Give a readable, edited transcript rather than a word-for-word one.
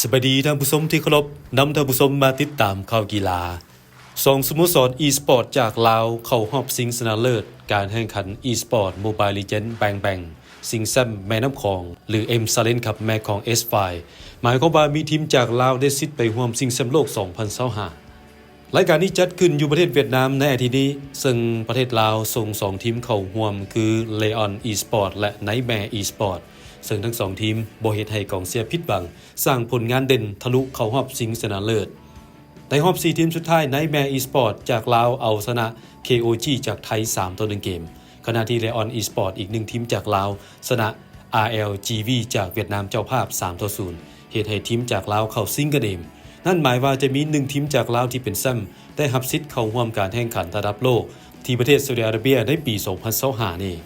สวัสดีท่านผู้ชมที่เคารพนำท่านผู้ชมมาติดตามข่าวกีฬาสองสโมสรอีสปอร์ตจากลาวเข้ารอบชิงชนะเลิศการแข่งขันอีสปอร์ตโมบายลีเจนด์แบงชิงแชมป์แม่น้ำคองหรือเอ็มซาเลนคัพแม่ของเอสไฟหมายความว่ามีทีมจากลาวได้สิทธิ์ไปร่วมชิงแชมป์โลก 2025 รายการนี้จัดขึ้นอยู่ประเทศเวียดนามในอาทิตย์นี้ซึ่งประเทศลาวส่ง2ทีมเข้าร่วมคือเลออนอีสปอร์ตและไนท์แมร์อีสปอร์ตซึ่งทั้ง2ทีมบ่เฮ็ดให้กองเชียร์ผิดหวังสร้างผลงานเด่นทะลุเข้ารอบชิงชนะเลิศในรอบ4ทีมสุดท้ายไนท์แมร์อีสปอร์ตจากลาวเอาชนะ KOG จากไทย3-1เกมขณะที่เลออนอีสปอร์ตอีก1ทีมจากลาวชนะ RLGV จากเวียดนามเจ้าภาพ3-0เฮ็ดให้ทีมจากลาวเข้าชิงกันเองนั่นหมายว่าจะมี1ทีมจากลาวที่เป็นแชมป์ได้รับสิทธิ์เข้าร่วมการแข่งขันระดับโลกที่ประเทศซาอุดิอาระเบียในปี 2025 นี้